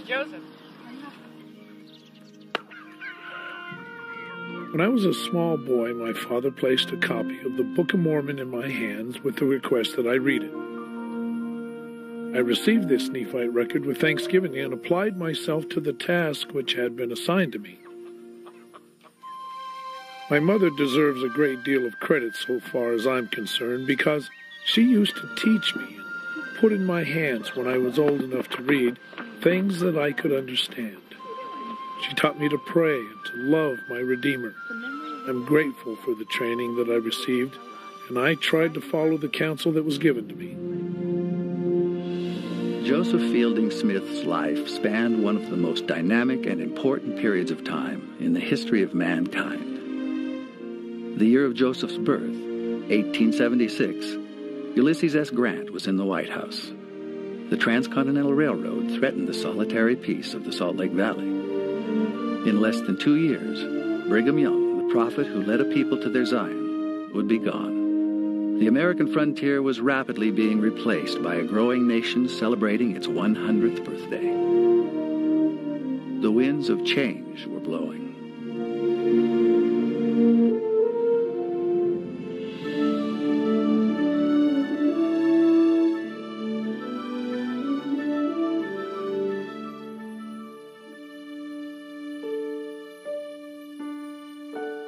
Joseph. When I was a small boy, my father placed a copy of the Book of Mormon in my hands with the request that I read it. I received this Nephite record with thanksgiving and applied myself to the task which had been assigned to me. My mother deserves a great deal of credit so far as I'm concerned, because she used to teach me and put in my hands when I was old enough to read things that I could understand. She taught me to pray and to love my Redeemer. I'm grateful for the training that I received, and I tried to follow the counsel that was given to me. Joseph Fielding Smith's life spanned one of the most dynamic and important periods of time in the history of mankind. The year of Joseph's birth, 1876, Ulysses S. Grant was in the White House. The Transcontinental Railroad threatened the solitary peace of the Salt Lake Valley. In less than 2 years, Brigham Young, the prophet who led a people to their Zion, would be gone. The American frontier was rapidly being replaced by a growing nation celebrating its 100th birthday. The winds of change were blowing.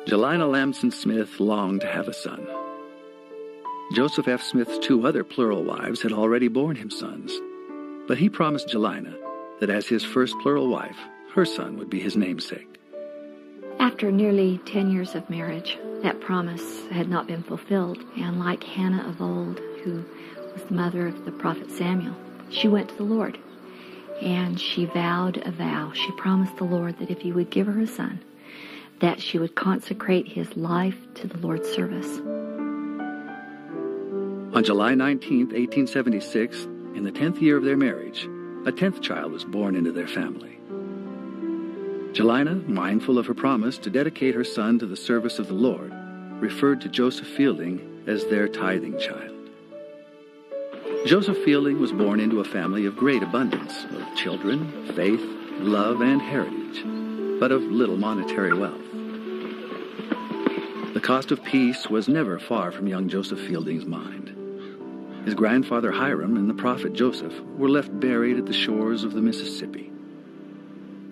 Jelina Lamson Smith longed to have a son. Joseph F. Smith's 2 other plural wives had already borne him sons, but he promised Jelina that as his first plural wife, her son would be his namesake. After nearly 10 years of marriage, that promise had not been fulfilled, and like Hannah of old, who was the mother of the prophet Samuel, she went to the Lord, and she vowed a vow. She promised the Lord that if he would give her a son, that she would consecrate his life to the Lord's service. On July 19, 1876, in the 10th year of their marriage, a 10th child was born into their family. Jelina, mindful of her promise to dedicate her son to the service of the Lord, referred to Joseph Fielding as their tithing child. Joseph Fielding was born into a family of great abundance of children, faith, love, and heritage, but of little monetary wealth. The cost of peace was never far from young Joseph Fielding's mind. His grandfather Hiram and the prophet Joseph were left buried at the shores of the Mississippi.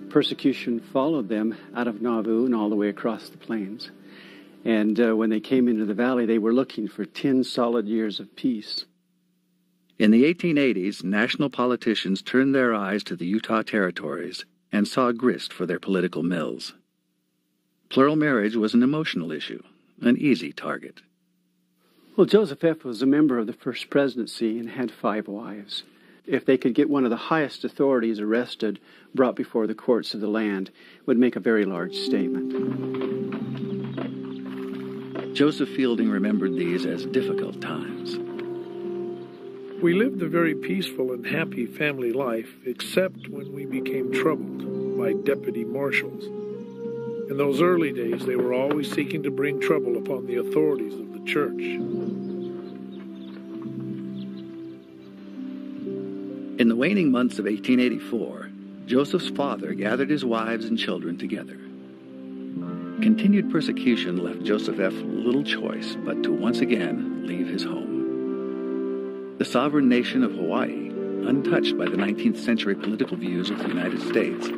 Persecution followed them out of Nauvoo and all the way across the plains. And when they came into the valley, they were looking for 10 solid years of peace. In the 1880s, national politicians turned their eyes to the Utah territories and saw grist for their political mills. Plural marriage was an emotional issue, an easy target. Well, Joseph F. was a member of the First Presidency and had 5 wives. If they could get one of the highest authorities arrested, brought before the courts of the land, it would make a very large statement. Joseph Fielding remembered these as difficult times. We lived a very peaceful and happy family life, except when we became troubled by deputy marshals. In those early days, they were always seeking to bring trouble upon the authorities of the church. In the waning months of 1884, Joseph's father gathered his wives and children together. Continued persecution left Joseph F. little choice but to once again leave his home. The sovereign nation of Hawaii, untouched by the 19th century political views of the United States,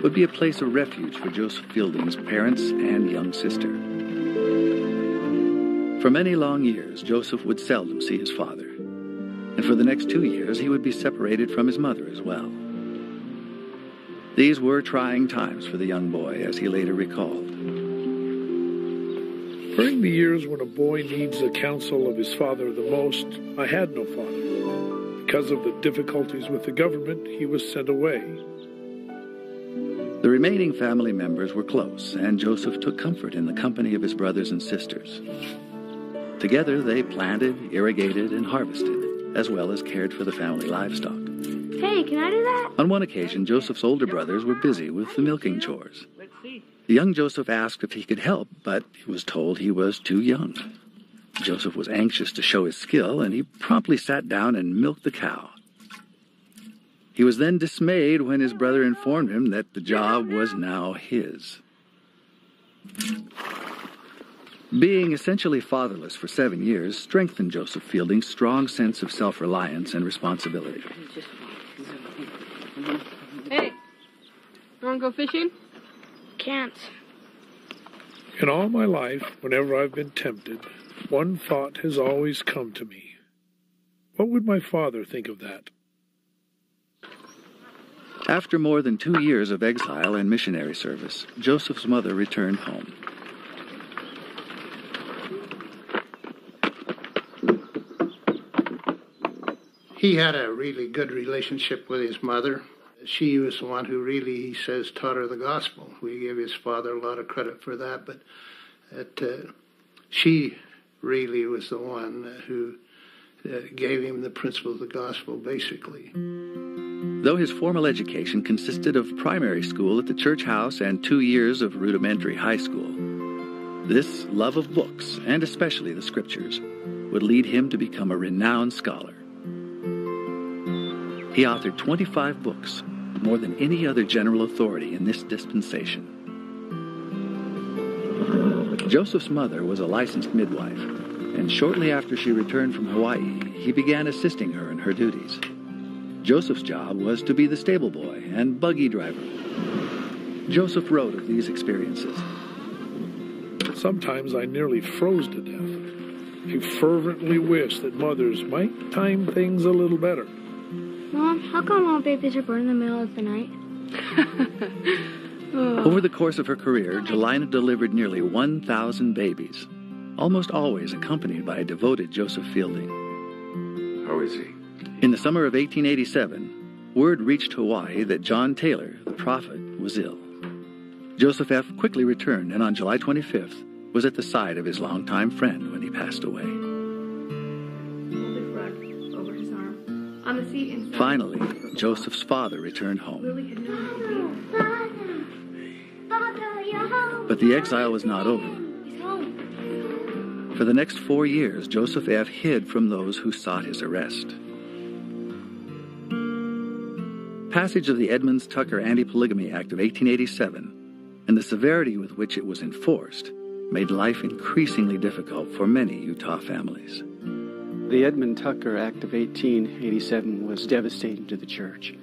would be a place of refuge for Joseph Fielding's parents and young sister. For many long years, Joseph would seldom see his father, and for the next 2 years he would be separated from his mother as well. These were trying times for the young boy, as he later recalled. During the years when a boy needs the counsel of his father the most, I had no father. Because of the difficulties with the government, he was sent away. The remaining family members were close, and Joseph took comfort in the company of his brothers and sisters. Together they planted, irrigated, and harvested, as well as cared for the family livestock. Hey, can I do that? On one occasion, Joseph's older brothers were busy with the milking chores. The young Joseph asked if he could help, but he was told he was too young. Joseph was anxious to show his skill, and he promptly sat down and milked the cow. He was then dismayed when his brother informed him that the job was now his. Being essentially fatherless for 7 years strengthened Joseph Fielding's strong sense of self-reliance and responsibility. Hey, you want to go fishing? Can't. In all my life, whenever I've been tempted, one thought has always come to me. What would my father think of that? After more than 2 years of exile and missionary service, Joseph's mother returned home. He had a really good relationship with his mother. She was the one who really, he says, taught her the gospel. We give his father a lot of credit for that, but she really was the one who gave him the principle of the gospel, basically. Though his formal education consisted of primary school at the church house and 2 years of rudimentary high school, this love of books, and especially the scriptures, would lead him to become a renowned scholar. He authored 25 books, more than any other general authority in this dispensation. Joseph's mother was a licensed midwife, and shortly after she returned from Hawaii, he began assisting her in her duties. Joseph's job was to be the stable boy and buggy driver. Joseph wrote of these experiences. Sometimes I nearly froze to death. I fervently wish that mothers might time things a little better. Mom, how come all babies are born in the middle of the night? Over the course of her career, Jelina delivered nearly 1,000 babies, almost always accompanied by a devoted Joseph Fielding. How is he? In the summer of 1887, word reached Hawaii that John Taylor, the prophet, was ill. Joseph F. quickly returned, and on July 25th, was at the side of his longtime friend when he passed away. Finally, Joseph's father returned home. But the exile was not over. For the next 4 years, Joseph F. hid from those who sought his arrest. Passage of the Edmunds-Tucker Anti-Polygamy Act of 1887 and the severity with which it was enforced made life increasingly difficult for many Utah families. The Edmund-Tucker Act of 1887 was devastating to the church.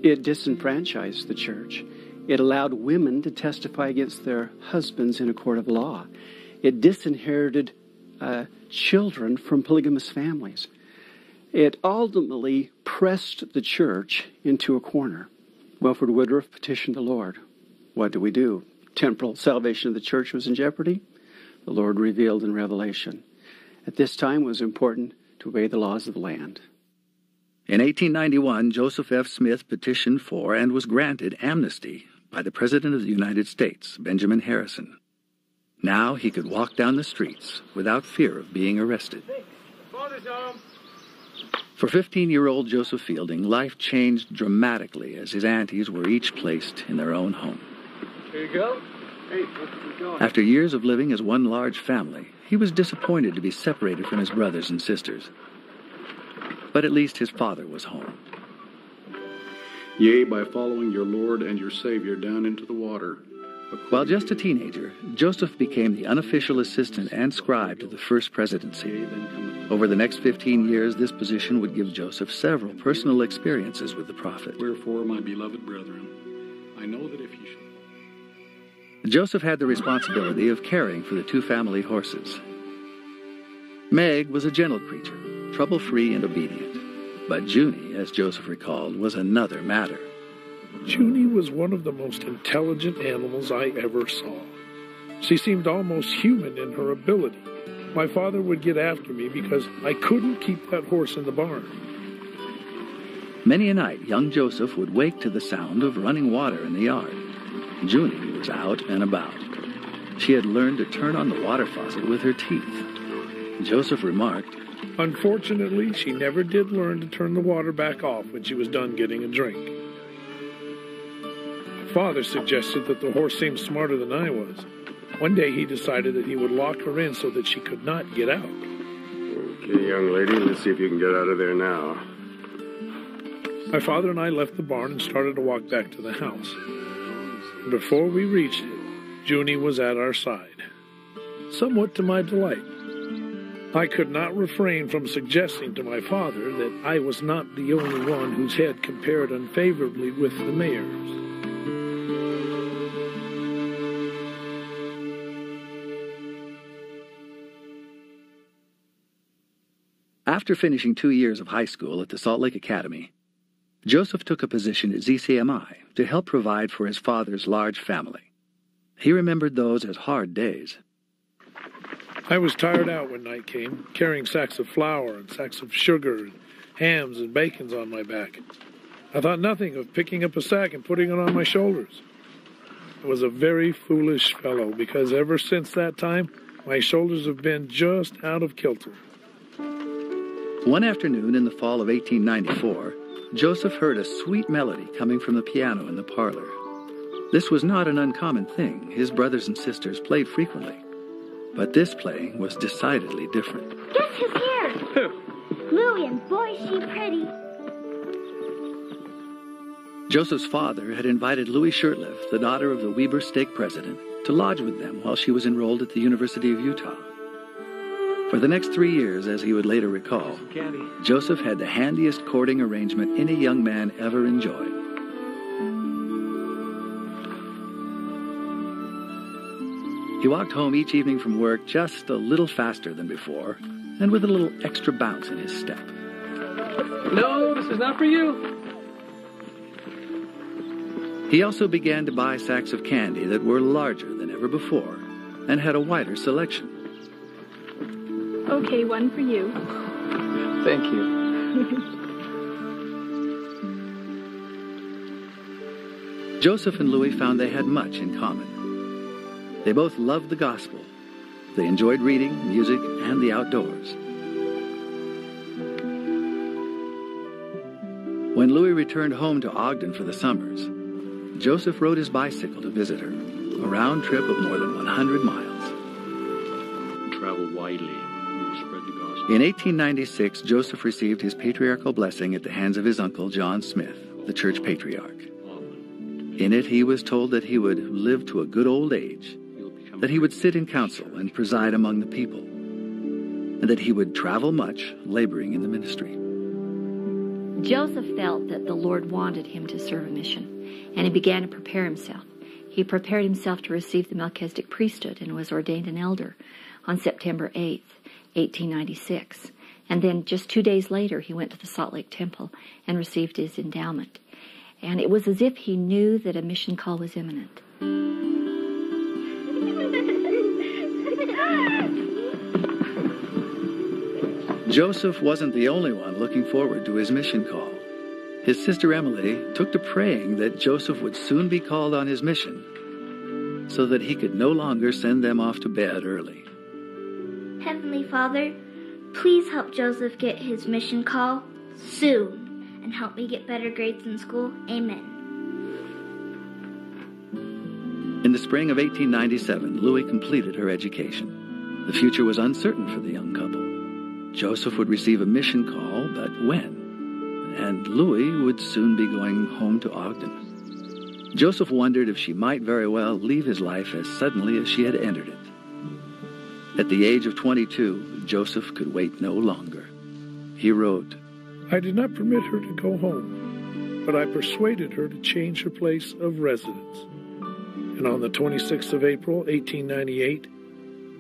It disenfranchised the church. It allowed women to testify against their husbands in a court of law. It disinherited children from polygamous families. It ultimately pressed the church into a corner. Wilford Woodruff petitioned the Lord. What do? Temporal salvation of the church was in jeopardy. The Lord revealed in Revelation. At this time, it was important to obey the laws of the land. In 1891, Joseph F. Smith petitioned for and was granted amnesty by the President of the United States, Benjamin Harrison. Now he could walk down the streets without fear of being arrested. For 15-year-old Joseph Fielding, life changed dramatically as his aunties were each placed in their own home. Here you go. Hey, where you going? After years of living as one large family, he was disappointed to be separated from his brothers and sisters. But at least his father was home. Yea, by following your Lord and your Savior down into the water. While just a teenager, Joseph became the unofficial assistant and scribe to the first presidency. Over the next 15 years, this position would give Joseph several personal experiences with the prophet. Wherefore, my beloved brethren, I know that if ye shall... Joseph had the responsibility of caring for the 2 family horses. Meg was a gentle creature, trouble-free and obedient. But Junie, as Joseph recalled, was another matter. Junie was one of the most intelligent animals I ever saw. She seemed almost human in her ability. My father would get after me because I couldn't keep that horse in the barn. Many a night, young Joseph would wake to the sound of running water in the yard. Junie was out and about. She had learned to turn on the water faucet with her teeth. Joseph remarked, Unfortunately, she never did learn to turn the water back off when she was done getting a drink. Father suggested that the horse seemed smarter than I was. One day he decided that he would lock her in so that she could not get out. Okay, young lady, let's see if you can get out of there now. My father and I left the barn and started to walk back to the house. Before we reached it, Junie was at our side, somewhat to my delight. I could not refrain from suggesting to my father that I was not the only one whose head compared unfavorably with the mayor's. After finishing 2 years of high school at the Salt Lake Academy, Joseph took a position at ZCMI to help provide for his father's large family. He remembered those as hard days. I was tired out when night came, carrying sacks of flour and sacks of sugar and hams and bacons on my back. I thought nothing of picking up a sack and putting it on my shoulders. I was a very foolish fellow, because ever since that time, my shoulders have been just out of kilter. One afternoon in the fall of 1894, Joseph heard a sweet melody coming from the piano in the parlor. This was not an uncommon thing. His brothers and sisters played frequently. But this playing was decidedly different. Guess who's here? Who? Louie, and boy, is she pretty. Joseph's father had invited Louie Shurtleff, the daughter of the Weber stake president, to lodge with them while she was enrolled at the University of Utah. For the next 3 years, as he would later recall, Joseph had the handiest courting arrangement any young man ever enjoyed. He walked home each evening from work just a little faster than before, and with a little extra bounce in his step. No, this is not for you. He also began to buy sacks of candy that were larger than ever before and had a wider selection. Okay, one for you. Thank you. Joseph and Louie found they had much in common. They both loved the gospel. They enjoyed reading, music, and the outdoors. When Louie returned home to Ogden for the summers, Joseph rode his bicycle to visit her, a round trip of more than 100 miles. Travel widely. We will spread the gospel. In 1896, Joseph received his patriarchal blessing at the hands of his uncle, John Smith, the church patriarch. In it, he was told that he would live to a good old age, that he would sit in council and preside among the people, and that he would travel much, laboring in the ministry. Joseph felt that the Lord wanted him to serve a mission, and he began to prepare himself. He prepared himself to receive the Melchizedek priesthood and was ordained an elder on September 8th, 1896. And then just 2 days later, he went to the Salt Lake Temple and received his endowment. And it was as if he knew that a mission call was imminent. Joseph wasn't the only one looking forward to his mission call. His sister Emily took to praying that Joseph would soon be called on his mission so that he could no longer send them off to bed early. Heavenly Father, please help Joseph get his mission call soon and help me get better grades in school. Amen. In the spring of 1897, Louie completed her education. The future was uncertain for the young couple. Joseph would receive a mission call, but when? And Louie would soon be going home to Ogden. Joseph wondered if she might very well leave his life as suddenly as she had entered it. At the age of 22, Joseph could wait no longer. He wrote, I did not permit her to go home, but I persuaded her to change her place of residence. And on the 26th of April, 1898,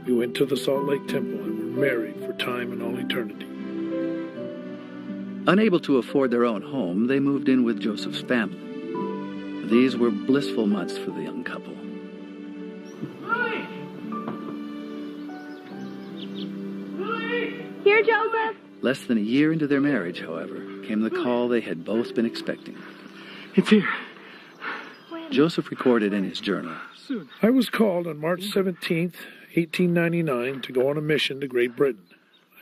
we went to the Salt Lake Temple and were married for time and all eternity. Unable to afford their own home, they moved in with Joseph's family. These were blissful months for the young couple. Here, Joseph. Less than a year into their marriage, however, came the call they had both been expecting. It's here. Joseph recorded in his journal, I was called on March 17th, 1899, to go on a mission to Great Britain.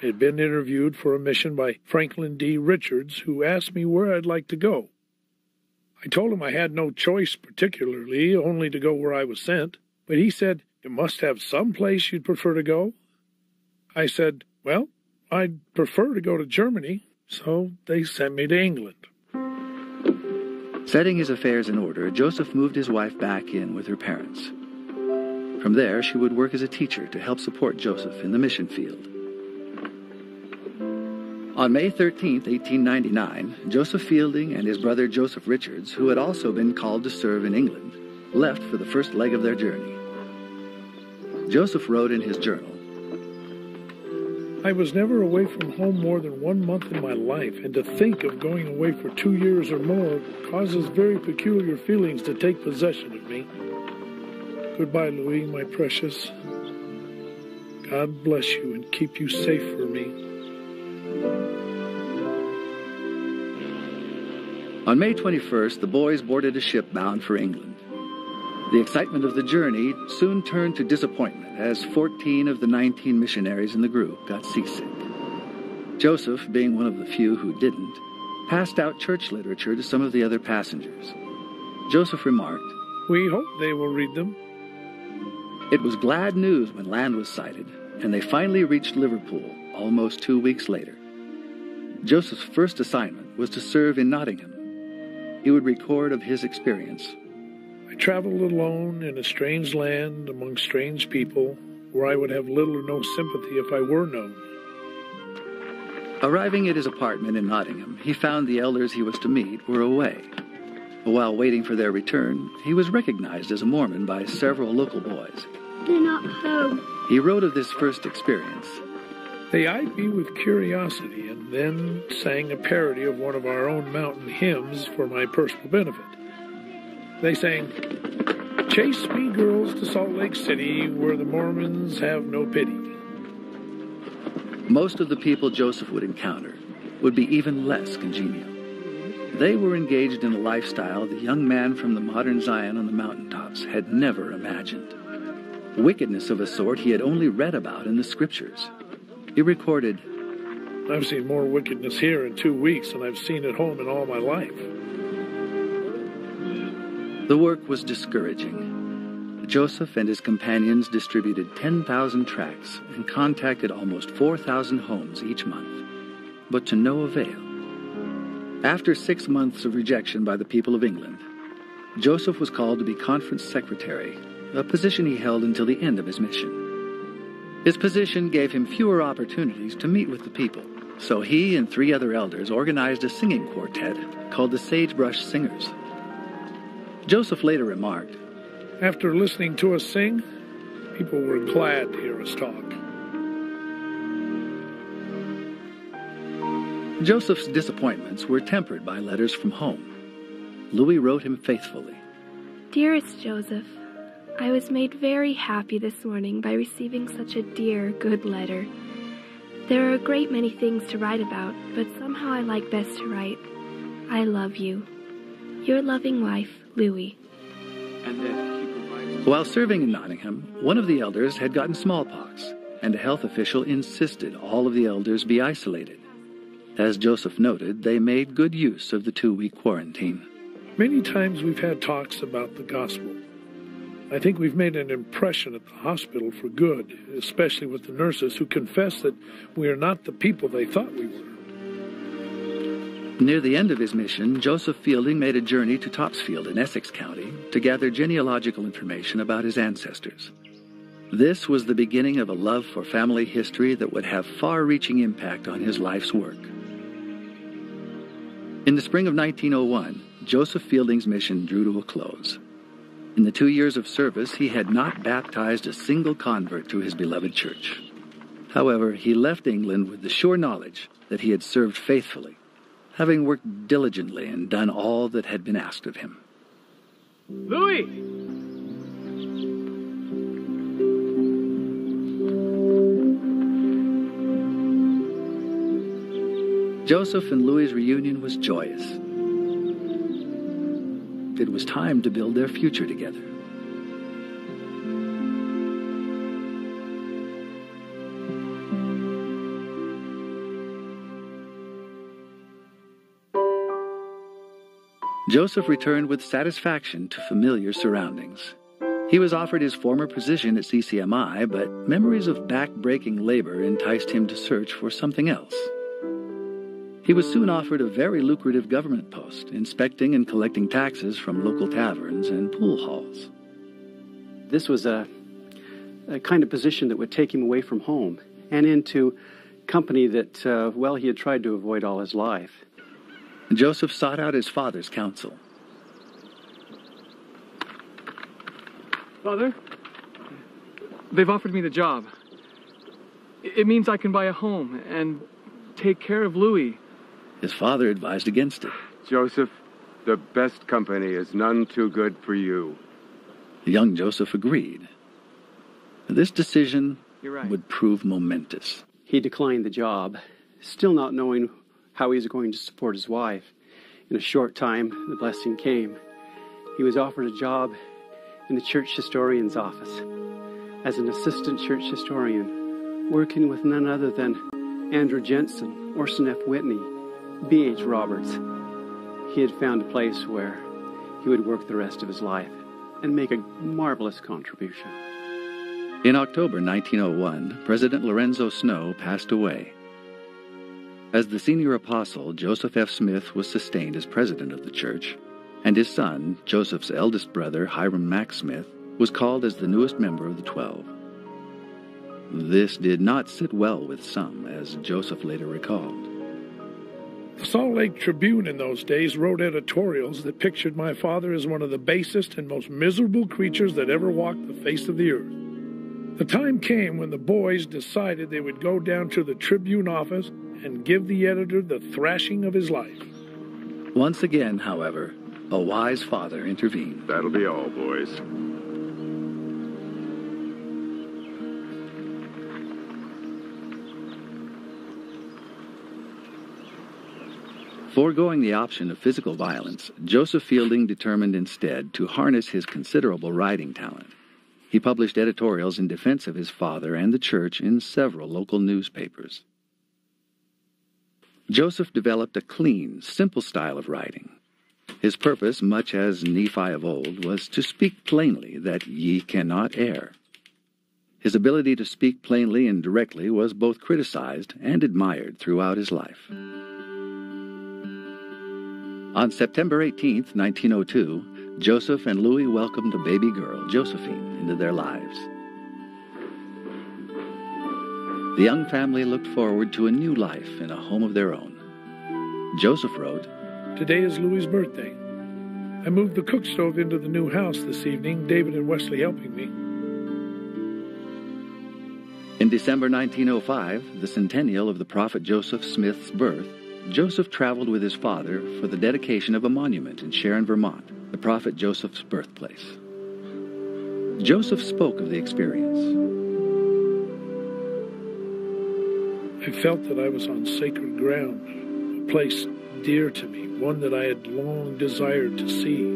I had been interviewed for a mission by Franklin D. Richards, who asked me where I'd like to go. I told him I had no choice particularly, only to go where I was sent. But he said, you must have some place you'd prefer to go. I said, well, I'd prefer to go to Germany, so they sent me to England. Setting his affairs in order, Joseph moved his wife back in with her parents. From there, she would work as a teacher to help support Joseph in the mission field. On May 13, 1899, Joseph Fielding and his brother Joseph Richards, who had also been called to serve in England, left for the first leg of their journey. Joseph wrote in his journal, I was never away from home more than 1 month in my life, and to think of going away for 2 years or more causes very peculiar feelings to take possession of me. Goodbye, Louis, my precious. God bless you and keep you safe for me. On May 21st, the boys boarded a ship bound for England. The excitement of the journey soon turned to disappointment as 14 of the 19 missionaries in the group got seasick. Joseph, being one of the few who didn't, passed out church literature to some of the other passengers. Joseph remarked, We hope they will read them. It was glad news when land was sighted, and they finally reached Liverpool almost 2 weeks later. Joseph's first assignment was to serve in Nottingham. He would record of his experience. I traveled alone in a strange land among strange people where I would have little or no sympathy if I were known. Arriving at his apartment in Nottingham, he found the elders he was to meet were away. While waiting for their return, he was recognized as a Mormon by several local boys. They're not home. He wrote of this first experience. They eyed me with curiosity and then sang a parody of one of our own mountain hymns for my personal benefit. They sang, Chase me girls to Salt Lake City where the Mormons have no pity. Most of the people Joseph would encounter would be even less congenial. They were engaged in a lifestyle the young man from the modern Zion on the mountaintops had never imagined. Wickedness of a sort he had only read about in the scriptures. He recorded, I've seen more wickedness here in 2 weeks than I've seen at home in all my life. The work was discouraging. Joseph and his companions distributed 10,000 tracts and contacted almost 4,000 homes each month, but to no avail. After 6 months of rejection by the people of England, Joseph was called to be conference secretary, a position he held until the end of his mission. His position gave him fewer opportunities to meet with the people, so he and 3 other elders organized a singing quartet called the Sagebrush Singers. Joseph later remarked, After listening to us sing, people were glad to hear us talk. Joseph's disappointments were tempered by letters from home. Louis wrote him faithfully. Dearest Joseph, I was made very happy this morning by receiving such a dear, good letter. There are a great many things to write about, but somehow I like best to write. I love you. Your loving wife, Louis. While serving in Nottingham, one of the elders had gotten smallpox, and a health official insisted all of the elders be isolated. As Joseph noted, they made good use of the 2-week quarantine. Many times we've had talks about the gospel. I think we've made an impression at the hospital for good, especially with the nurses who confess that we are not the people they thought we were. Near the end of his mission, Joseph Fielding made a journey to Topsfield in Essex County to gather genealogical information about his ancestors. This was the beginning of a love for family history that would have far-reaching impact on his life's work. In the spring of 1901, Joseph Fielding's mission drew to a close. In the 2 years of service, he had not baptized a single convert to his beloved church. However, he left England with the sure knowledge that he had served faithfully, having worked diligently and done all that had been asked of him. Louis! Joseph and Louis's reunion was joyous. It was time to build their future together. Joseph returned with satisfaction to familiar surroundings. He was offered his former position at CCMI, but memories of back-breaking labor enticed him to search for something else. He was soon offered a very lucrative government post, inspecting and collecting taxes from local taverns and pool halls. This was a kind of position that would take him away from home and into company that, he had tried to avoid all his life. Joseph sought out his father's counsel. Father, they've offered me the job. It means I can buy a home and take care of Louis. His father advised against it. Joseph, the best company is none too good for you. The young Joseph agreed. This decision You're right. would prove momentous. He declined the job, still not knowing how he was going to support his wife. In a short time, the blessing came. He was offered a job in the church historian's office as an assistant church historian, working with none other than Andrew Jensen, Orson F. Whitney, B.H. Roberts. He had found a place where he would work the rest of his life and make a marvelous contribution. In October 1901, President Lorenzo Snow passed away. As the senior apostle, Joseph F. Smith was sustained as president of the church, and his son, Joseph's eldest brother, Hiram Mack Smith, was called as the newest member of the 12. This did not sit well with some, as Joseph later recalled. The Salt Lake Tribune in those days wrote editorials that pictured my father as one of the basest and most miserable creatures that ever walked the face of the earth. The time came when the boys decided they would go down to the Tribune office and give the editor the thrashing of his life. Once again, however, a wise father intervened. That'll be all, boys. Foregoing the option of physical violence, Joseph Fielding determined instead to harness his considerable writing talent. He published editorials in defense of his father and the church in several local newspapers. Joseph developed a clean, simple style of writing. His purpose, much as Nephi of old, was to speak plainly that ye cannot err. His ability to speak plainly and directly was both criticized and admired throughout his life. On September 18, 1902, Joseph and Louis welcomed a baby girl, Josephine, into their lives. The young family looked forward to a new life in a home of their own. Joseph wrote, Today is Louis's birthday. I moved the cook stove into the new house this evening, David and Wesley helping me. In December 1905, the centennial of the prophet Joseph Smith's birth, Joseph traveled with his father for the dedication of a monument in Sharon, Vermont, the prophet Joseph's birthplace. Joseph spoke of the experience. I felt that I was on sacred ground, a place dear to me, one that I had long desired to see.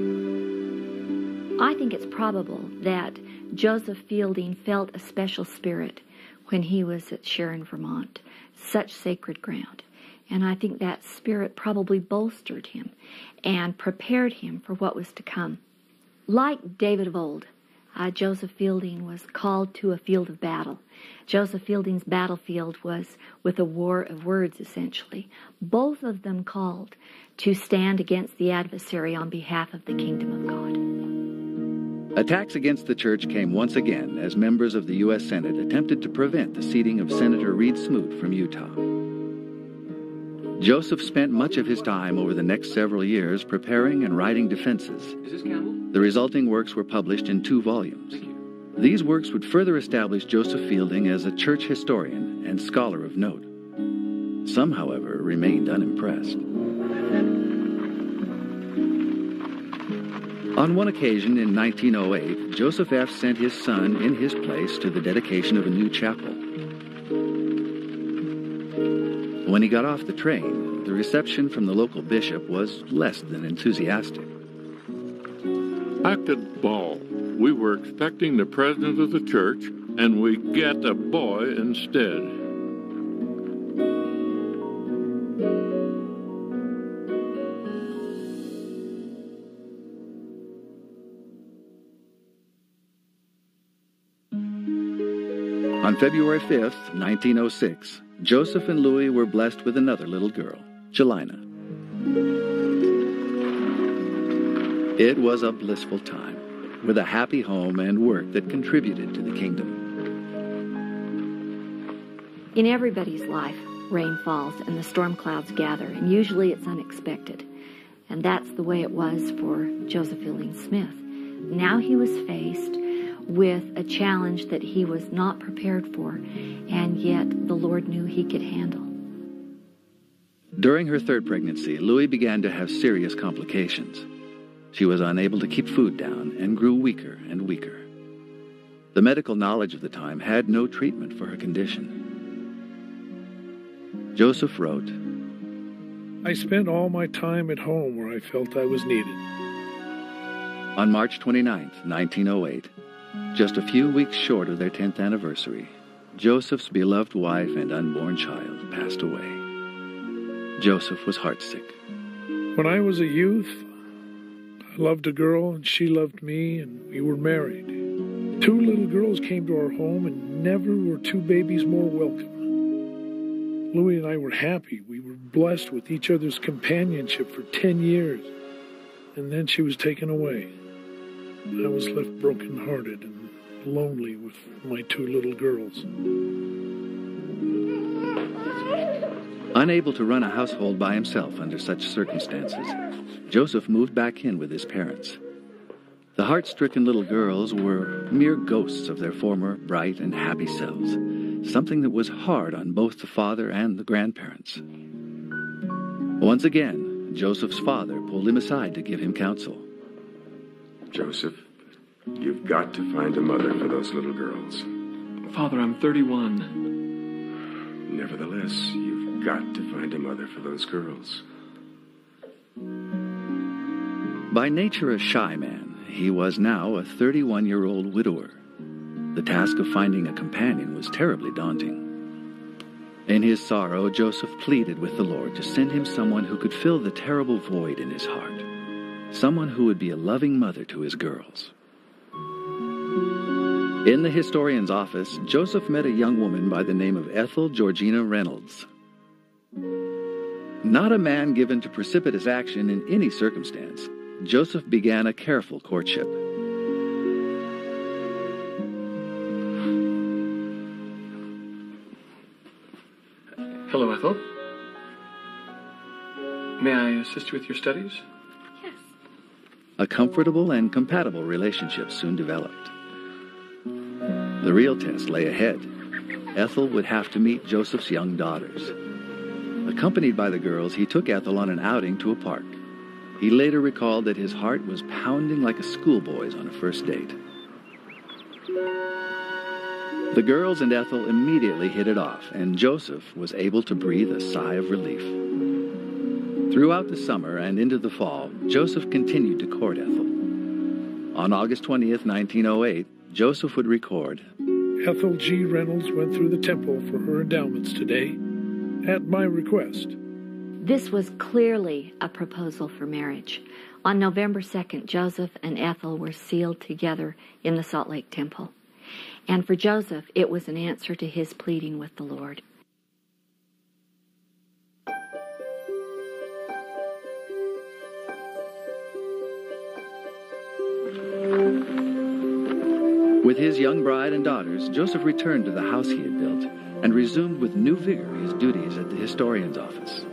I think it's probable that Joseph Fielding felt a special spirit when he was at Sharon, Vermont, such sacred ground. And I think that spirit probably bolstered him and prepared him for what was to come. Like David of old, Joseph Fielding was called to a field of battle. Joseph Fielding's battlefield was with a war of words, essentially. Both of them called to stand against the adversary on behalf of the kingdom of God. Attacks against the church came once again as members of the U.S. Senate attempted to prevent the seating of Senator Reed Smoot from Utah. Joseph spent much of his time over the next several years preparing and writing defenses. Is this Campbell? The resulting works were published in 2 volumes. Thank you. These works would further establish Joseph Fielding as a church historian and scholar of note. Some, however, remained unimpressed. On one occasion in 1908, Joseph F. sent his son in his place to the dedication of a new chapel. When he got off the train, the reception from the local bishop was less than enthusiastic. Acted ball. We were expecting the president of the church, and we get a boy instead. On February 5th, 1906, Joseph and Louis were blessed with another little girl, Jelina. It was a blissful time, with a happy home and work that contributed to the kingdom. In everybody's life, rain falls and the storm clouds gather, and usually it's unexpected. And that's the way it was for Joseph Fielding Smith. Now he was faced with a challenge that he was not prepared for, and yet the Lord knew he could handle. During her third pregnancy, Louie began to have serious complications. She was unable to keep food down and grew weaker and weaker. The medical knowledge of the time had no treatment for her condition. Joseph wrote, I spent all my time at home where I felt I was needed. On March 29, 1908, just a few weeks short of their 10th anniversary, Joseph's beloved wife and unborn child passed away. Joseph was heartsick. When I was a youth, I loved a girl and she loved me, and we were married. 2 little girls came to our home, and never were 2 babies more welcome. Louie and I were happy. We were blessed with each other's companionship for 10 years. And then she was taken away. I was left broken-hearted and lonely with my 2 little girls. Unable to run a household by himself under such circumstances, Joseph moved back in with his parents. The heart-stricken little girls were mere ghosts of their former bright and happy selves, something that was hard on both the father and the grandparents. Once again, Joseph's father pulled him aside to give him counsel. Joseph, you've got to find a mother for those little girls. Father, I'm 31. Nevertheless, you've got to find a mother for those girls. By nature a shy man, he was now a 31-year-old widower. The task of finding a companion was terribly daunting. In his sorrow, Joseph pleaded with the Lord to send him someone who could fill the terrible void in his heart, someone who would be a loving mother to his girls. In the historian's office, Joseph met a young woman by the name of Ethel Georgina Reynolds. Not a man given to precipitous action in any circumstance, Joseph began a careful courtship. Hello, Ethel. May I assist you with your studies? Yes. A comfortable and compatible relationship soon developed. The real test lay ahead. Ethel would have to meet Joseph's young daughters. Accompanied by the girls, he took Ethel on an outing to a park. He later recalled that his heart was pounding like a schoolboy's on a first date. The girls and Ethel immediately hit it off, and Joseph was able to breathe a sigh of relief. Throughout the summer and into the fall, Joseph continued to court Ethel. On August 20th, 1908, Joseph would record, Ethel G. Reynolds went through the temple for her endowments today, at my request. This was clearly a proposal for marriage. On November 2nd, Joseph and Ethel were sealed together in the Salt Lake Temple. And for Joseph, it was an answer to his pleading with the Lord. With his young bride and daughters, Joseph returned to the house he had built and resumed with new vigor his duties at the historian's office.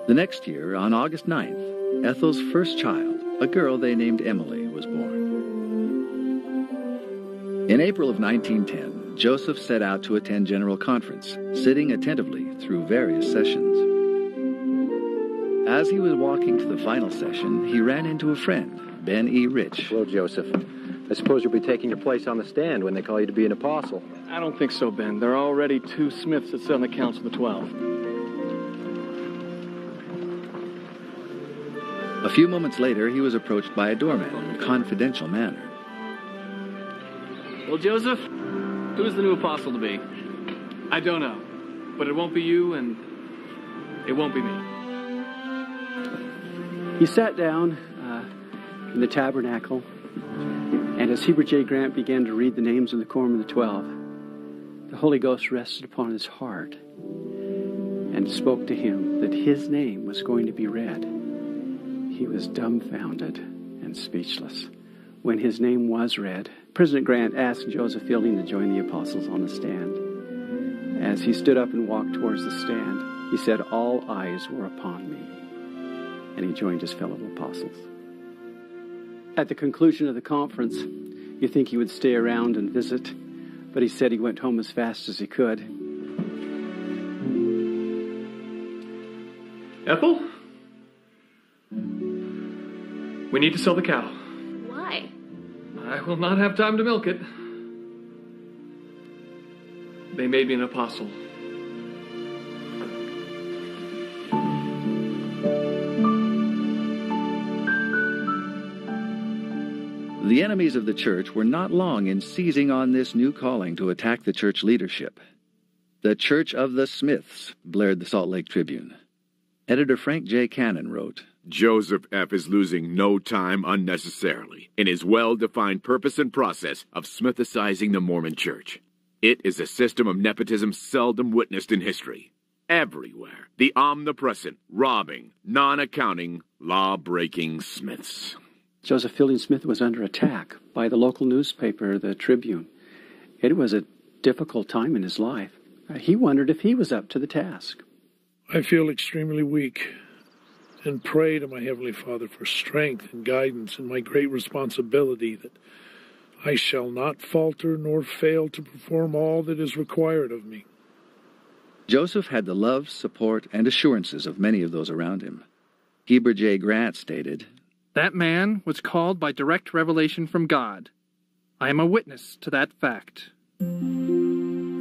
The next year, on August 9th, Ethel's first child, a girl they named Emily, was born. In April of 1910, Joseph set out to attend General Conference, sitting attentively through various sessions. As he was walking to the final session, he ran into a friend, Ben E. Rich. Hello, Joseph. I suppose you'll be taking your place on the stand when they call you to be an apostle. I don't think so, Ben. There are already 2 Smiths that sit on the Council of the 12. A few moments later, he was approached by a doorman in a confidential manner. Well, Joseph, who's the new apostle to be? I don't know, but it won't be you, and it won't be me. He sat down in the tabernacle, and as Heber J. Grant began to read the names of the Quorum of the 12, the Holy Ghost rested upon his heart. and spoke to him that his name was going to be read. He was dumbfounded and speechless. When his name was read, President Grant asked Joseph Fielding to join the apostles on the stand. As he stood up and walked towards the stand, he said, "All eyes were upon me." And he joined his fellow apostles. At the conclusion of the conference, you think he would stay around and visit, but he said he went home as fast as he could. Ethel? We need to sell the cow. Why? I will not have time to milk it. They made me an apostle. The enemies of the church were not long in seizing on this new calling to attack the church leadership. The Church of the Smiths, blared the Salt Lake Tribune. Editor Frank J. Cannon wrote, Joseph F. is losing no time unnecessarily in his well-defined purpose and process of Smithicizing the Mormon Church. It is a system of nepotism seldom witnessed in history. Everywhere, the omnipresent, robbing, non-accounting, law-breaking Smiths. Joseph Fielding Smith was under attack by the local newspaper, the Tribune. It was a difficult time in his life. He wondered if he was up to the task. I feel extremely weak and pray to my Heavenly Father for strength and guidance in my great responsibility, that I shall not falter nor fail to perform all that is required of me. Joseph had the love, support, and assurances of many of those around him. Heber J. Grant stated, "That man was called by direct revelation from God. I am a witness to that fact."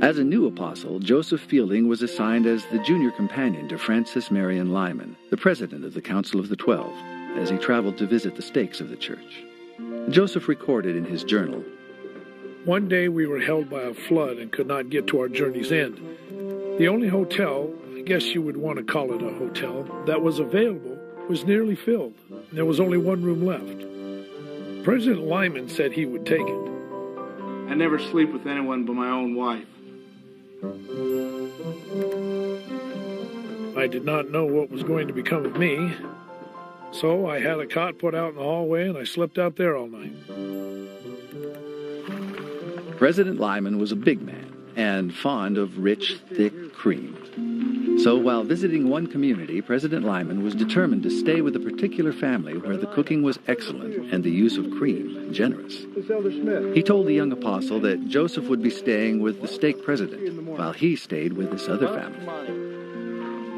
As a new apostle, Joseph Fielding was assigned as the junior companion to Francis Marion Lyman, the president of the Council of the 12, as he traveled to visit the stakes of the church. Joseph recorded in his journal, One day we were held by a flood and could not get to our journey's end. The only hotel, I guess you would want to call it a hotel, that was available was nearly filled. There was only one room left. President Lyman said he would take it. I never sleep with anyone but my own wife. I did not know what was going to become of me, so I had a cot put out in the hallway and I slept out there all night. President Lyman was a big man and fond of rich, thick cream. So while visiting one community, President Lyman was determined to stay with a particular family where the cooking was excellent and the use of cream generous. He told the young apostle that Joseph would be staying with the stake president, while he stayed with this other family.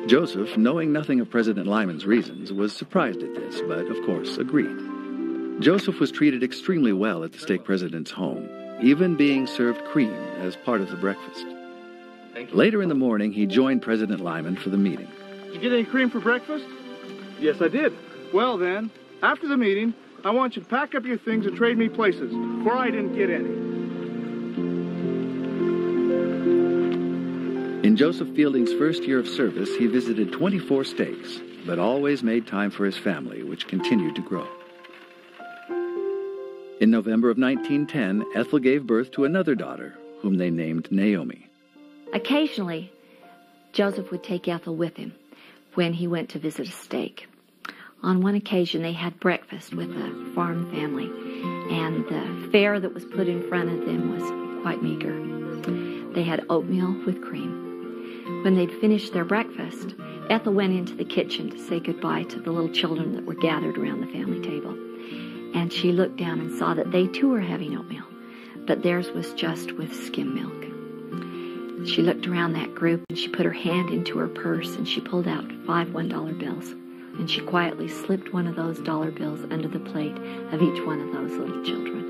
Joseph, knowing nothing of President Lyman's reasons, was surprised at this, but of course agreed. Joseph was treated extremely well at the stake president's home, even being served cream as part of the breakfast. Later in the morning, he joined President Lyman for the meeting. Did you get any cream for breakfast? Yes, I did. Well then, after the meeting, I want you to pack up your things and trade me places, for I didn't get any. In Joseph Fielding's first year of service, he visited 24 stakes, but always made time for his family, which continued to grow. In November of 1910, Ethel gave birth to another daughter, whom they named Naomi. Occasionally, Joseph would take Ethel with him when he went to visit a stake. On one occasion, they had breakfast with a farm family, and the fare that was put in front of them was quite meager. They had oatmeal with cream. When they'd finished their breakfast, Ethel went into the kitchen to say goodbye to the little children that were gathered around the family table. And she looked down and saw that they too were having oatmeal, but theirs was just with skim milk. She looked around that group and she put her hand into her purse and she pulled out 5 $1 bills. And she quietly slipped one of those dollar bills under the plate of each one of those little children.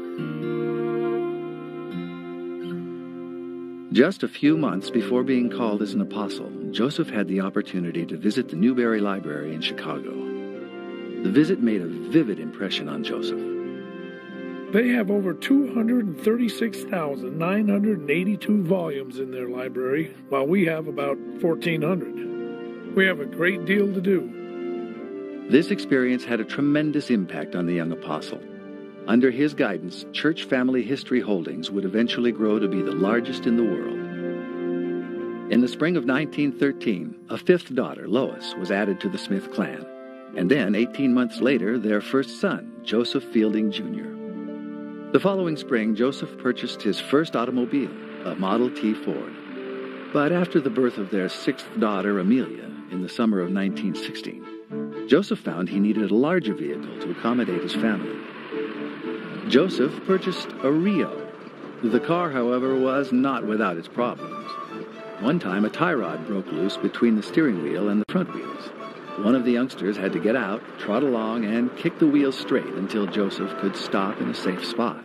Just a few months before being called as an apostle, Joseph had the opportunity to visit the Newberry Library in Chicago. The visit made a vivid impression on Joseph. They have over 236,982 volumes in their library, while we have about 1,400. We have a great deal to do. This experience had a tremendous impact on the young apostle. Under his guidance, Church Family History Holdings would eventually grow to be the largest in the world. In the spring of 1913, a fifth daughter, Lois, was added to the Smith clan. And then, 18 months later, their first son, Joseph Fielding, Jr. The following spring, Joseph purchased his first automobile, a Model T Ford. But after the birth of their sixth daughter, Amelia, in the summer of 1916, Joseph found he needed a larger vehicle to accommodate his family. Joseph purchased a Rio. The car, however, was not without its problems. One time, a tie rod broke loose between the steering wheel and the front wheels. One of the youngsters had to get out, trot along, and kick the wheels straight until Joseph could stop in a safe spot.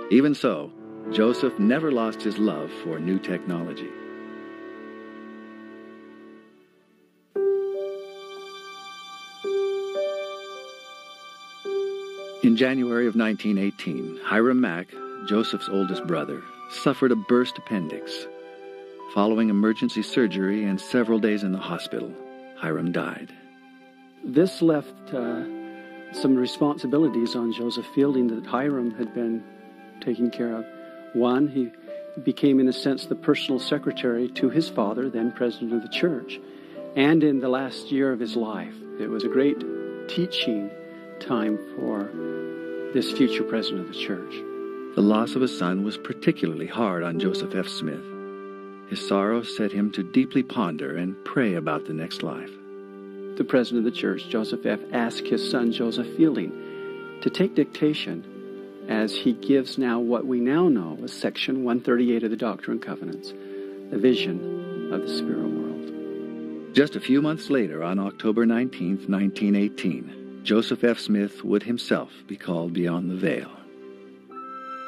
Even so, Joseph never lost his love for new technology. In January of 1918, Hiram Mack, Joseph's oldest brother, suffered a burst appendix. Following emergency surgery and several days in the hospital, Hiram died. This left some responsibilities on Joseph Fielding that Hiram had been taking care of. One, he became, in a sense, the personal secretary to his father, then president of the church. And in the last year of his life, it was a great teaching time for this future president of the church. The loss of a son was particularly hard on Joseph F. Smith. His sorrow set him to deeply ponder and pray about the next life. The president of the church, Joseph F., asked his son, Joseph Fielding, to take dictation as he gives now what we now know as Section 138 of the Doctrine and Covenants, a vision of the spirit world. Just a few months later, on October 19, 1918, Joseph F. Smith would himself be called beyond the veil.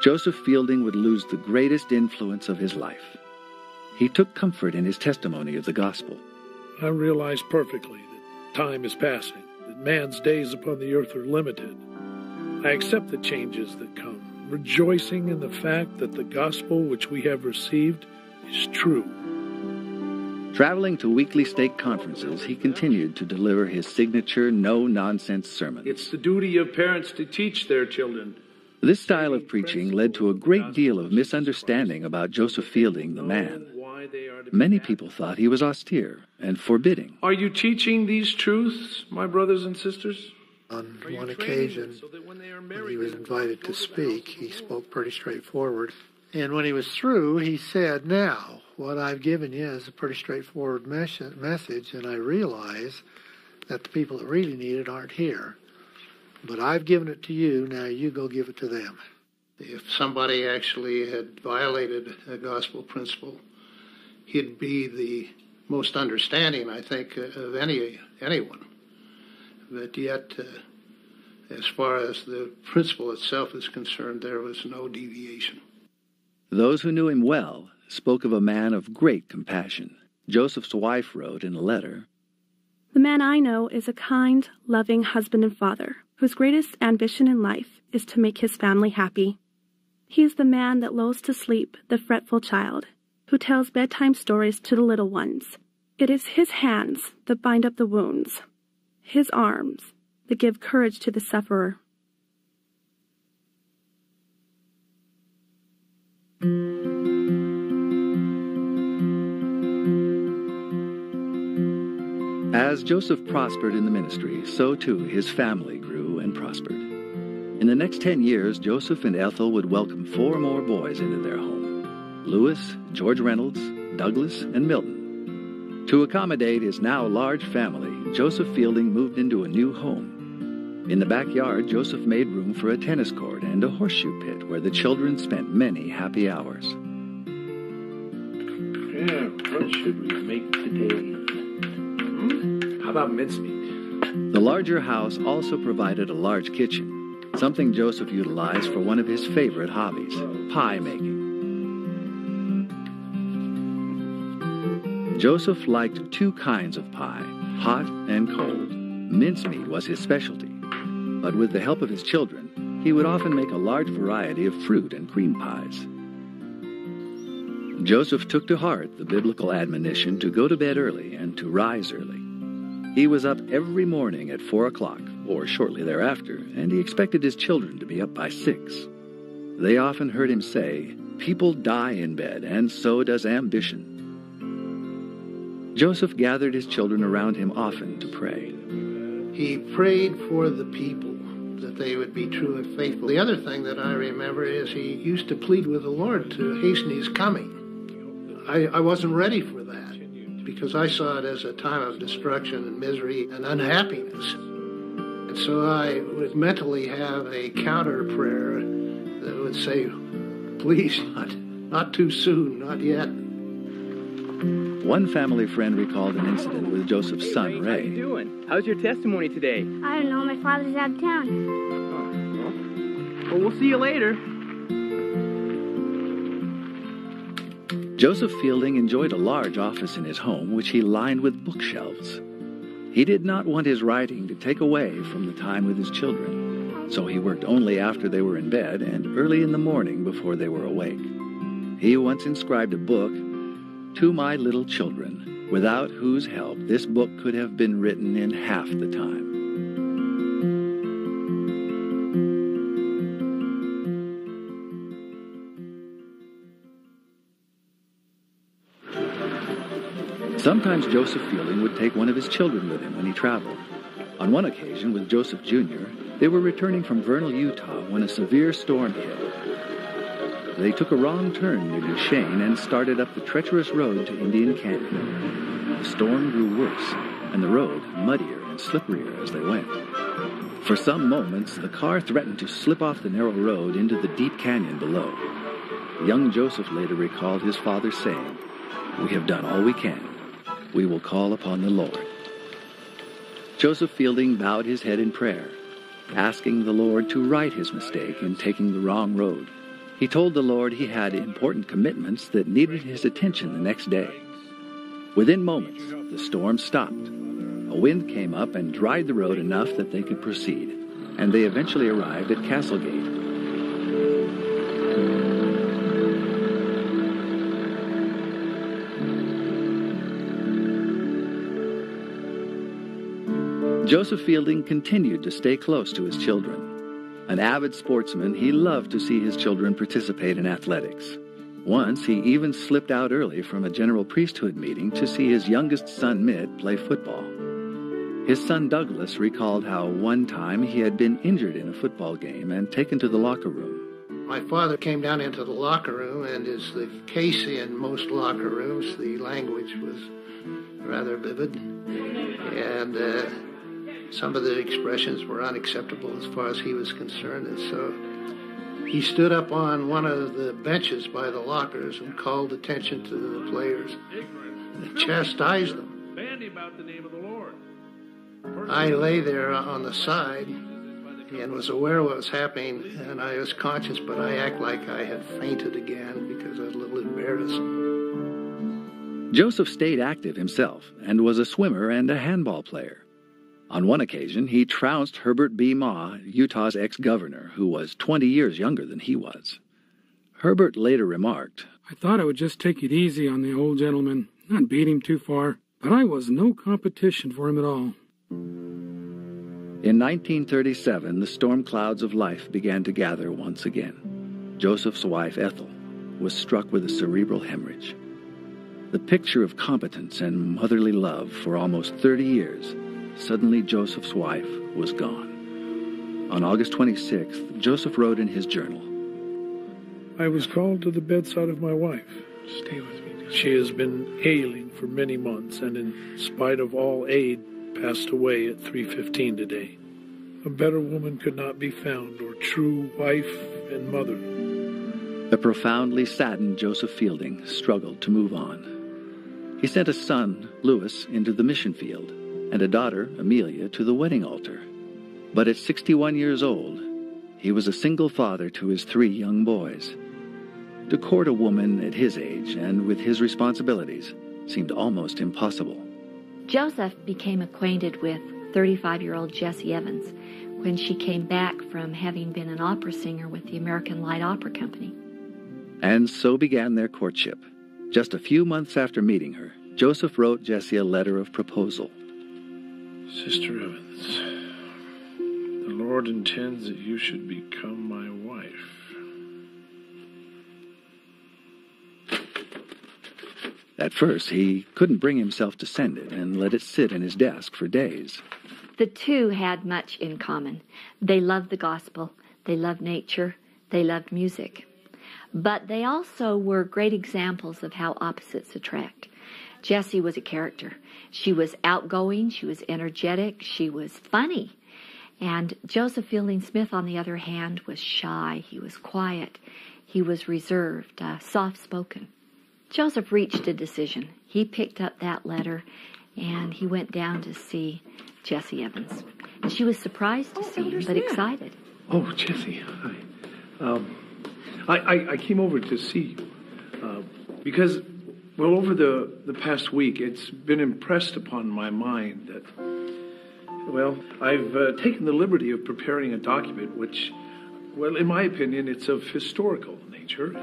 Joseph Fielding would lose the greatest influence of his life. He took comfort in his testimony of the gospel. I realize perfectly that time is passing, that man's days upon the earth are limited. I accept the changes that come, rejoicing in the fact that the gospel which we have received is true. Traveling to weekly stake conferences, he continued to deliver his signature no-nonsense sermons. It's the duty of parents to teach their children. This style of preaching led to a great deal of misunderstanding about Joseph Fielding, the man. Many people thought he was austere and forbidding. Are you teaching these truths, my brothers and sisters? On one occasion, when he was invited to speak, he spoke pretty straightforward. And when he was through, he said, "Now, what I've given you is a pretty straightforward message, and I realize that the people that really need it aren't here. But I've given it to you, now you go give it to them." If somebody actually had violated a gospel principle, he'd be the most understanding, I think, of anyone. But yet, as far as the principle itself is concerned, there was no deviation. Those who knew him well spoke of a man of great compassion. Joseph's wife wrote in a letter, "The man I know is a kind, loving husband and father, whose greatest ambition in life is to make his family happy. He is the man that lulls to sleep the fretful child, who tells bedtime stories to the little ones. It is his hands that bind up the wounds, his arms that give courage to the sufferer." As Joseph prospered in the ministry, so too his family grew and prospered. In the next 10 years, Joseph and Ethel would welcome 4 more boys into their home: Lewis, George Reynolds, Douglas, and Milton. To accommodate his now large family, Joseph Fielding moved into a new home. In the backyard, Joseph made room for a tennis court and a horseshoe pit where the children spent many happy hours. Yeah, what should we make today? How about mincemeat? The larger house also provided a large kitchen, something Joseph utilized for one of his favorite hobbies, pie making. Joseph liked 2 kinds of pie, hot and cold. Mincemeat was his specialty, but with the help of his children, he would often make a large variety of fruit and cream pies. Joseph took to heart the biblical admonition to go to bed early and to rise early. He was up every morning at 4 o'clock, or shortly thereafter, and he expected his children to be up by 6. They often heard him say, "People die in bed, and so does ambition." Joseph gathered his children around him often to pray. He prayed for the people, that they would be true and faithful. The other thing that I remember is he used to plead with the Lord to hasten his coming. I wasn't ready for that, because I saw it as a time of destruction and misery and unhappiness. And so I would mentally have a counter prayer that would say, please, not too soon, not yet. One family friend recalled an incident with Joseph's son, Ray. How you doing? How's your testimony today? I don't know. My father's out of town. Well, we'll see you later. Joseph Fielding enjoyed a large office in his home, which he lined with bookshelves. He did not want his writing to take away from the time with his children, so he worked only after they were in bed and early in the morning before they were awake. He once inscribed a book, "To my little children, without whose help this book could have been written in half the time." Sometimes Joseph Fielding would take one of his children with him when he traveled. On one occasion, with Joseph Jr., they were returning from Vernal, Utah, when a severe storm hit. They took a wrong turn near Duchesne and started up the treacherous road to Indian Canyon. The storm grew worse, and the road muddier and slipperier as they went. For some moments, the car threatened to slip off the narrow road into the deep canyon below. Young Joseph later recalled his father saying, "We have done all we can. We will call upon the Lord." Joseph Fielding bowed his head in prayer, asking the Lord to right his mistake in taking the wrong road. He told the Lord he had important commitments that needed his attention the next day. Within moments, the storm stopped. A wind came up and dried the road enough that they could proceed, and they eventually arrived at Castlegate. Joseph Fielding continued to stay close to his children. An avid sportsman, he loved to see his children participate in athletics. Once, he even slipped out early from a general priesthood meeting to see his youngest son, Mitt, play football. His son, Douglas, recalled how one time he had been injured in a football game and taken to the locker room. My father came down into the locker room, and as the case in most locker rooms, the language was rather vivid, and some of the expressions were unacceptable as far as he was concerned. And so he stood up on one of the benches by the lockers and called attention to the players and chastised them. I lay there on the side and was aware of what was happening, and I was conscious, but I act like I had fainted again because I was a little embarrassed. Joseph stayed active himself and was a swimmer and a handball player. On one occasion, he trounced Herbert B. Ma, Utah's ex-governor, who was 20 years younger than he was. Herbert later remarked, "I thought I would just take it easy on the old gentleman, not beat him too far, but I was no competition for him at all." In 1937, the storm clouds of life began to gather once again. Joseph's wife, Ethel, was struck with a cerebral hemorrhage. The picture of competence and motherly love for almost 30 years, suddenly Joseph's wife was gone. On August 26th, Joseph wrote in his journal, "I was called to the bedside of my wife. Stay with me. She has been ailing for many months, and in spite of all aid, passed away at 3:15 today. A better woman could not be found, or true wife and mother." The profoundly saddened Joseph Fielding struggled to move on. He sent a son, Louis, into the mission field, and a daughter, Amelia, to the wedding altar. But at 61 years old, he was a single father to his 3 young boys. To court a woman at his age and with his responsibilities seemed almost impossible. Joseph became acquainted with 35-year-old Jessie Evans when she came back from having been an opera singer with the American Light Opera Company. And so began their courtship. Just a few months after meeting her, Joseph wrote Jessie a letter of proposal. "Sister Evans, the Lord intends that you should become my wife." At first, he couldn't bring himself to send it and let it sit in his desk for days. The two had much in common. They loved the gospel, they loved nature, they loved music. But they also were great examples of how opposites attract. Jessie was a character. She was outgoing, she was energetic, she was funny. And Joseph Fielding Smith, on the other hand, was shy, he was quiet, he was reserved, soft-spoken. Joseph reached a decision. He picked up that letter and he went down to see Jessie Evans. And she was surprised to see him, but excited. Oh, Jessie, hi. I came over to see you because, well, over the past week, it's been impressed upon my mind that, well, I've taken the liberty of preparing a document which, well, in my opinion, it's of historical nature.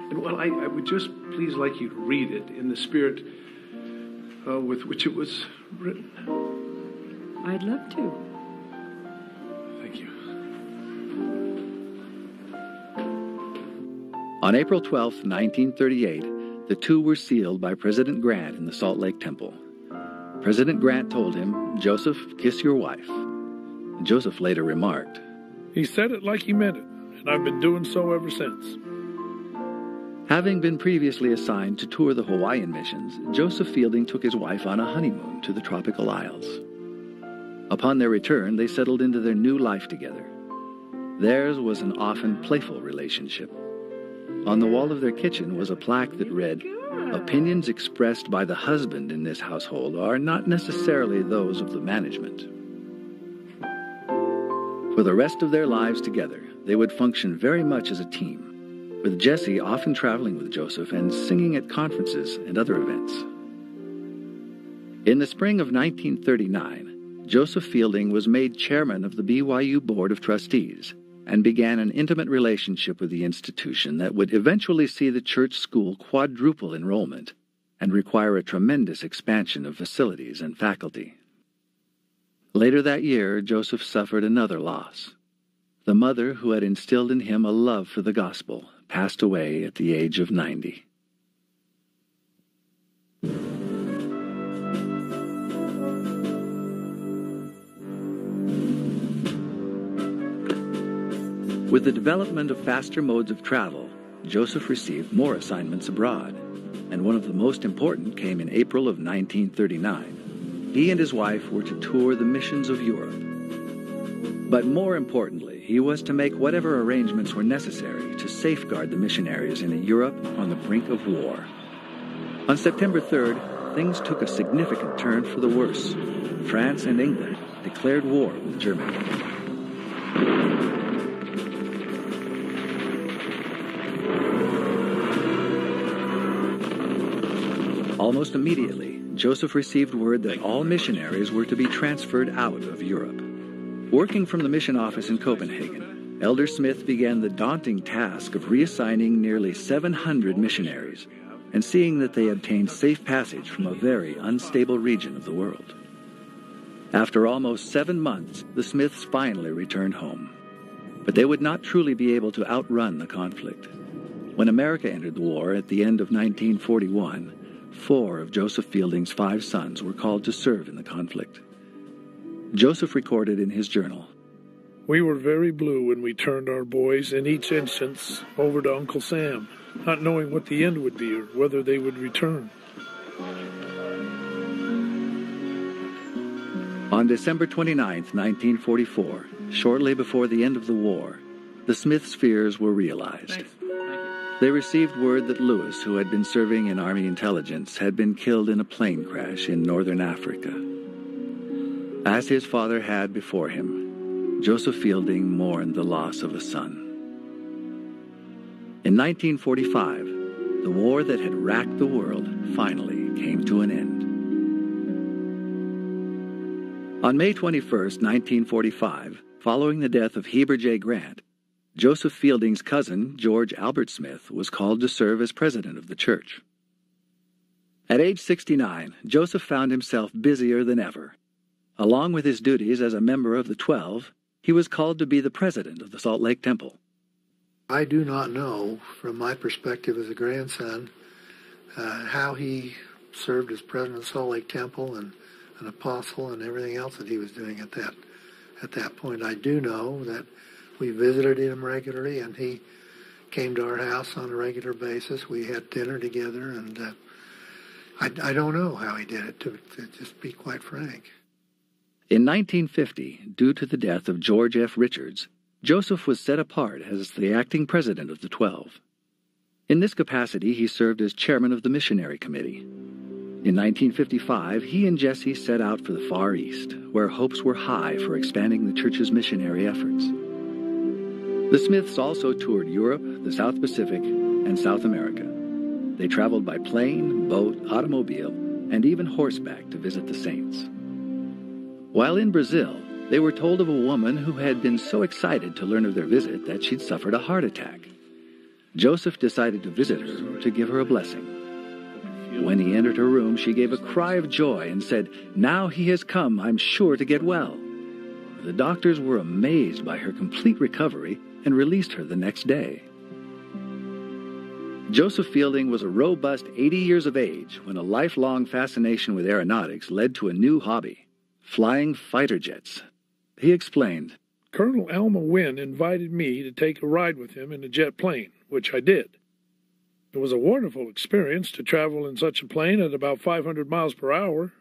And, well, I would just please like you to read it in the spirit with which it was written. I'd love to. Thank you. On April 12, 1938, the two were sealed by President Grant in the Salt Lake Temple. President Grant told him, "Joseph, kiss your wife." Joseph later remarked, He said it like he meant it, and I've been doing so ever since. Having been previously assigned to tour the Hawaiian missions, Joseph Fielding took his wife on a honeymoon to the tropical isles. Upon their return, they settled into their new life together. Theirs was an often playful relationship. On the wall of their kitchen was a plaque that read, "Opinions expressed by the husband in this household are not necessarily those of the management." For the rest of their lives together, they would function very much as a team, with Jessie often traveling with Joseph and singing at conferences and other events. In the spring of 1939, Joseph Fielding was made chairman of the BYU Board of Trustees and began an intimate relationship with the institution that would eventually see the church school quadruple enrollment and require a tremendous expansion of facilities and faculty. Later that year, Joseph suffered another loss. The mother who had instilled in him a love for the gospel passed away at the age of 90. With the development of faster modes of travel, Joseph received more assignments abroad, and one of the most important came in April of 1939. He and his wife were to tour the missions of Europe. But more importantly, he was to make whatever arrangements were necessary to safeguard the missionaries in a Europe on the brink of war. On September 3rd, things took a significant turn for the worse. France and England declared war with Germany. Almost immediately, Joseph received word that all missionaries were to be transferred out of Europe. Working from the mission office in Copenhagen, Elder Smith began the daunting task of reassigning nearly 700 missionaries and seeing that they obtained safe passage from a very unstable region of the world. After almost 7 months, the Smiths finally returned home. But they would not truly be able to outrun the conflict. When America entered the war at the end of 1941, 4 of Joseph Fielding's 5 sons were called to serve in the conflict. Joseph recorded in his journal, We were very blue when we turned our boys, in each instance, over to Uncle Sam, not knowing what the end would be or whether they would return. On December 29, 1944, shortly before the end of the war, the Smiths' fears were realized. They received word that Lewis, who had been serving in Army intelligence, had been killed in a plane crash in northern Africa. As his father had before him, Joseph Fielding mourned the loss of a son. In 1945, the war that had racked the world finally came to an end. On May 21, 1945, following the death of Heber J. Grant, Joseph Fielding's cousin, George Albert Smith, was called to serve as president of the church. At age 69, Joseph found himself busier than ever. Along with his duties as a member of the 12, he was called to be the president of the Salt Lake Temple. I do not know, from my perspective as a grandson, how he served as president of Salt Lake Temple and an apostle and everything else that he was doing at that point. I do know that we visited him regularly, and he came to our house on a regular basis. We had dinner together, and I don't know how he did it, to just be quite frank. In 1950, due to the death of George F. Richards, Joseph was set apart as the acting president of the 12. In this capacity, he served as chairman of the Missionary Committee. In 1955, he and Jesse set out for the Far East, where hopes were high for expanding the church's missionary efforts. The Smiths also toured Europe, the South Pacific, and South America. They traveled by plane, boat, automobile, and even horseback to visit the saints. While in Brazil, they were told of a woman who had been so excited to learn of their visit that she'd suffered a heart attack. Joseph decided to visit her to give her a blessing. When he entered her room, she gave a cry of joy and said, "Now he has come, I'm sure to get well." The doctors were amazed by her complete recovery and released her the next day. Joseph Fielding was a robust 80 years of age when a lifelong fascination with aeronautics led to a new hobby, flying fighter jets. He explained, Colonel Alma Wynne invited me to take a ride with him in a jet plane, which I did. It was a wonderful experience to travel in such a plane at about 500 miles per hour.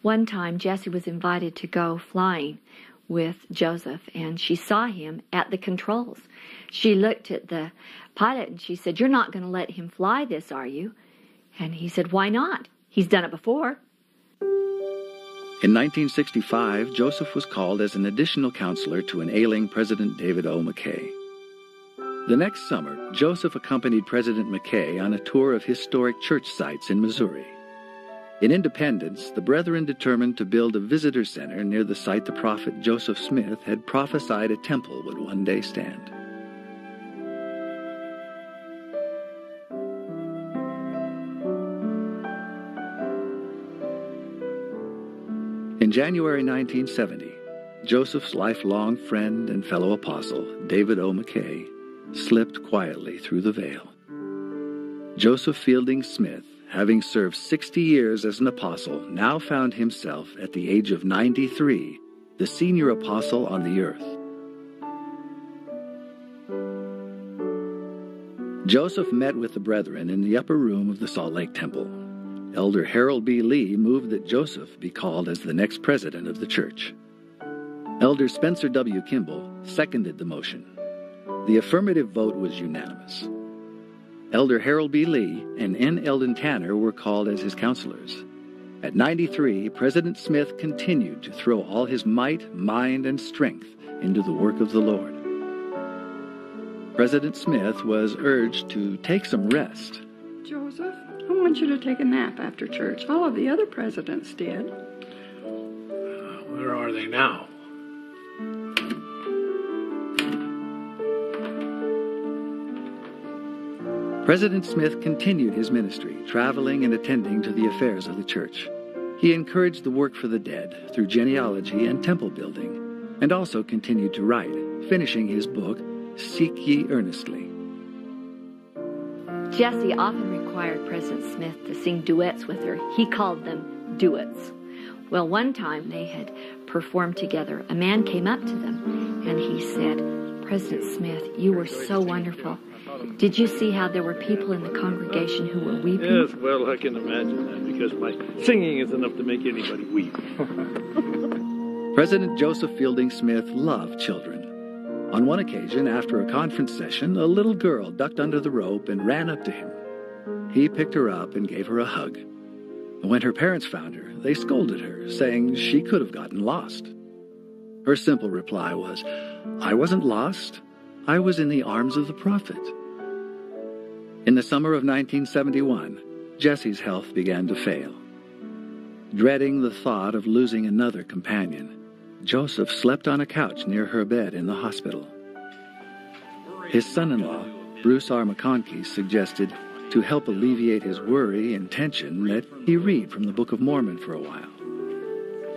One time, Jessie was invited to go flying with Joseph, and she saw him at the controls. She looked at the pilot and she said, "You're not going to let him fly this, are you?" And he said, "Why not? He's done it before." In 1965, Joseph was called as an additional counselor to an ailing President David O. McKay. The next summer, Joseph accompanied President McKay on a tour of historic church sites in Missouri. In Independence, the Brethren determined to build a visitor center near the site the prophet Joseph Smith had prophesied a temple would one day stand. In January 1970, Joseph's lifelong friend and fellow apostle, David O. McKay, slipped quietly through the veil. Joseph Fielding Smith, having served 60 years as an apostle, now found himself at the age of 93, the senior apostle on the earth. Joseph met with the brethren in the upper room of the Salt Lake Temple. Elder Harold B. Lee moved that Joseph be called as the next president of the church. Elder Spencer W. Kimball seconded the motion. The affirmative vote was unanimous. Elder Harold B. Lee and N. Eldon Tanner were called as his counselors. At 93, President Smith continued to throw all his might, mind, and strength into the work of the Lord. President Smith was urged to take some rest. Joseph, I want you to take a nap after church. All of the other presidents did. Where are they now? President Smith continued his ministry, traveling and attending to the affairs of the church. He encouraged the work for the dead through genealogy and temple building, and also continued to write, finishing his book, Seek Ye Earnestly. Jessie often required President Smith to sing duets with her. He called them duets. Well, one time they had performed together. A man came up to them and he said, "President Smith, you were so wonderful. Did you see how there were people in the congregation who were weeping?" Yes, well, I can imagine that, because my singing is enough to make anybody weep. President Joseph Fielding Smith loved children. On one occasion, after a conference session, a little girl ducked under the rope and ran up to him. He picked her up and gave her a hug. When her parents found her, they scolded her, saying she could have gotten lost. Her simple reply was, "I wasn't lost. I was in the arms of the prophet." In the summer of 1971, Jessie's health began to fail. Dreading the thought of losing another companion, Joseph slept on a couch near her bed in the hospital. His son-in-law, Bruce R. McConkie, suggested, to help alleviate his worry and tension, that he read from the Book of Mormon for a while.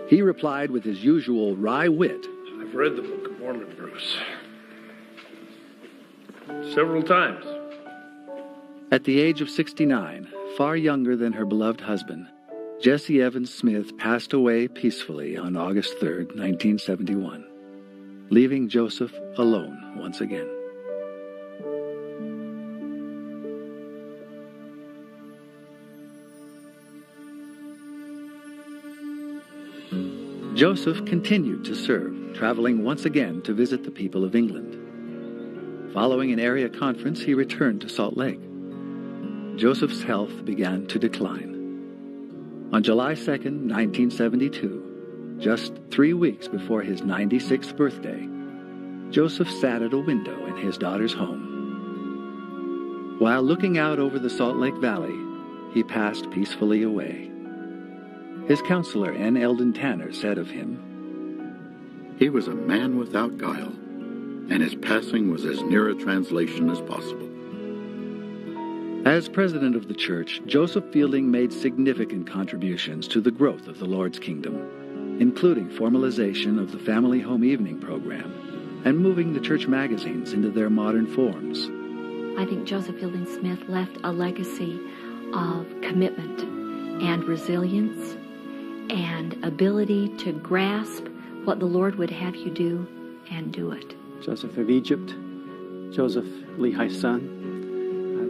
He replied with his usual wry wit, I've read the Book of Mormon, Bruce. Several times. At the age of 69, far younger than her beloved husband, Jesse Evans Smith passed away peacefully on August 3, 1971, leaving Joseph alone once again. Joseph continued to serve, traveling once again to visit the people of England. Following an area conference, he returned to Salt Lake. Joseph's health began to decline. On July 2, 1972, just 3 weeks before his 96th birthday, Joseph sat at a window in his daughter's home. While looking out over the Salt Lake Valley, he passed peacefully away. His counselor, N. Eldon Tanner, said of him, "He was a man without guile, and his passing was as near a translation as possible." As president of the church, Joseph Fielding made significant contributions to the growth of the Lord's kingdom, including formalization of the Family Home Evening program and moving the church magazines into their modern forms. I think Joseph Fielding Smith left a legacy of commitment and resilience and ability to grasp what the Lord would have you do and do it. Joseph of Egypt, Joseph Lehi's son,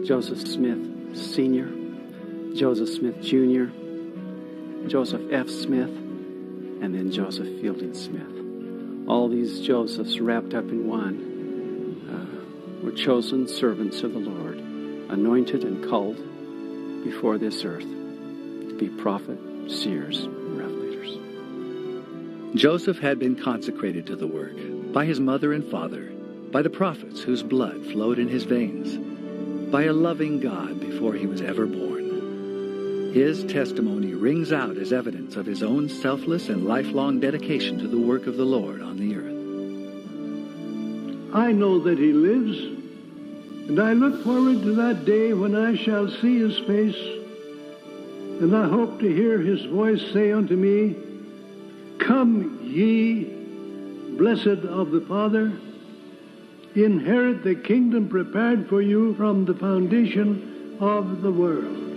Joseph Smith Sr., Joseph Smith Jr., Joseph F. Smith, and then Joseph Fielding Smith. All these Josephs wrapped up in one were chosen servants of the Lord, anointed and called before this earth to be prophet, seers, and revelators. Joseph had been consecrated to the work by his mother and father, by the prophets whose blood flowed in his veins, by a loving God before he was ever born. His testimony rings out as evidence of his own selfless and lifelong dedication to the work of the Lord on the earth. I know that he lives, and I look forward to that day when I shall see his face, and I hope to hear his voice say unto me, "Come ye, blessed of the Father, inherit the kingdom prepared for you from the foundation of the world."